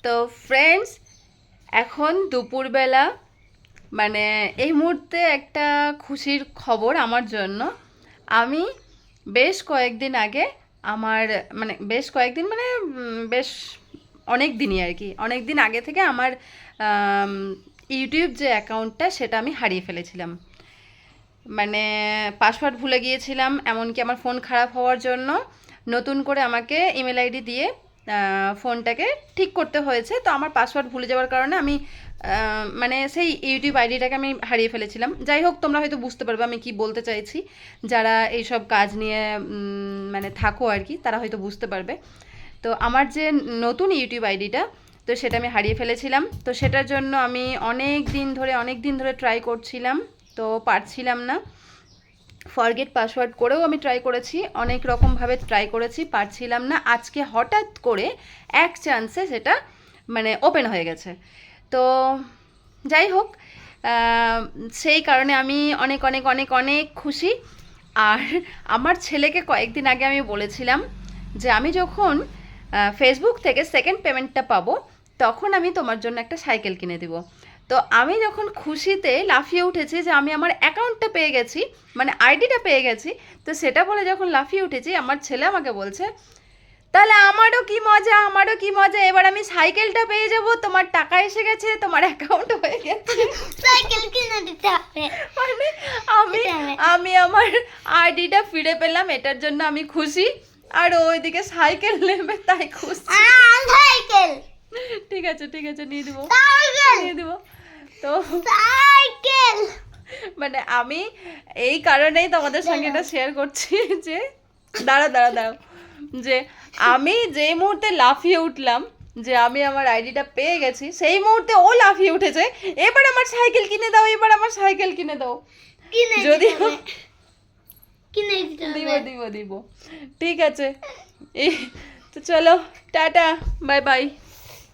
তো ফ্রেন্ডস, এখন দুপুরবেলা, মানে এই মুহূর্তে একটা খুশির খবর আমার জন্য। আমি বেশ কয়েকদিন আগে আমার, মানে বেশ কয়েকদিন মানে বেশ অনেক দিনই আর কি, অনেক দিন আগে থেকে আমার ইউটিউব যে অ্যাকাউন্টটা সেটা আমি হারিয়ে ফেলেছিলাম। মানে পাসওয়ার্ড ভুলে গিয়েছিলাম, এমনকি আমার ফোন খারাপ হওয়ার জন্য নতুন করে আমাকে ইমেল আইডি দিয়ে ফোনটাকে ঠিক করতে হয়েছে। তো আমার পাসওয়ার্ড ভুলে যাওয়ার কারণে আমি মানে সেই ইউটিউব আইডিটাকে আমি হারিয়ে ফেলেছিলাম। যাই হোক, তোমরা হয়তো বুঝতে পারবে আমি কি বলতে চাইছি, যারা এইসব কাজ নিয়ে মানে থাকো আর কি, তারা হয়তো বুঝতে পারবে। তো আমার যে নতুন ইউটিউব আইডিটা, তো সেটা আমি হারিয়ে ফেলেছিলাম। তো সেটার জন্য আমি অনেক দিন ধরে ট্রাই করছিলাম, তো পারছিলাম না। ফরগেট পাসওয়ার্ড করেও আমি ট্রাই করেছি, অনেক রকমভাবে ট্রাই করেছি, পারছিলাম না। আজকে হঠাৎ করে এক চান্সে সেটা মানে ওপেন হয়ে গেছে। তো যাই হোক, সেই কারণে আমি অনেক অনেক অনেক অনেক খুশি। আর আমার ছেলেকে কয়েকদিন আগে আমি বলেছিলাম যে আমি যখন ফেসবুক থেকে সেকেন্ড পেমেন্টটা পাবো, তখন আমি তোমার জন্য একটা সাইকেল কিনে দেবো। তো আমি যখন খুশিতে লাফিয়ে উঠেছি যে আমি আমার অ্যাকাউন্টটা পেয়ে গেছি, মানে আইডিটা পেয়ে গেছি, তো সেটা বলে যখন লাফিয়ে উঠেছি, আমার ছেলে আমাকে বলছে, তাহলে আমারও কি মজা, আমারও কি মজা, এবার আমি সাইকেলটা পেয়ে যাব, তোমার টাকা এসে গেছে, তোমার অ্যাকাউন্ট হয়ে গেছে, সাইকেল কিনে দিতে হবে। মানে আমি আমি আমার আইডিটা ফিরে পেলাম, এটার জন্য আমি খুশি। আর ওইদিকে সাইকেল নেবে তাই খুশি। সাইকেল ঠিক আছে ঠিক আছে, নিয়ে দেবো সাইকেল নিয়ে দেবো। তো সাইকেল মানে আমি এই কারণেই তোমাদের সঙ্গে এটা শেয়ার করছি যে দাঁড়াও দাঁড়াও দাঁড়াও, যে আমি যেই মুহূর্তে লাফিয়ে উঠলাম যে আমি আমার আইডিটা পেয়ে গেছি, সেই মুহূর্তে ও লাফিয়ে উঠেছে, এবার আমার সাইকেল কিনে দাও, এবার আমার সাইকেল কিনে দাও। যদি কিনে দিতে দিব হবে। দিব দিব, ঠিক আছে। এই তো চলো, টাটা, বাই বাই।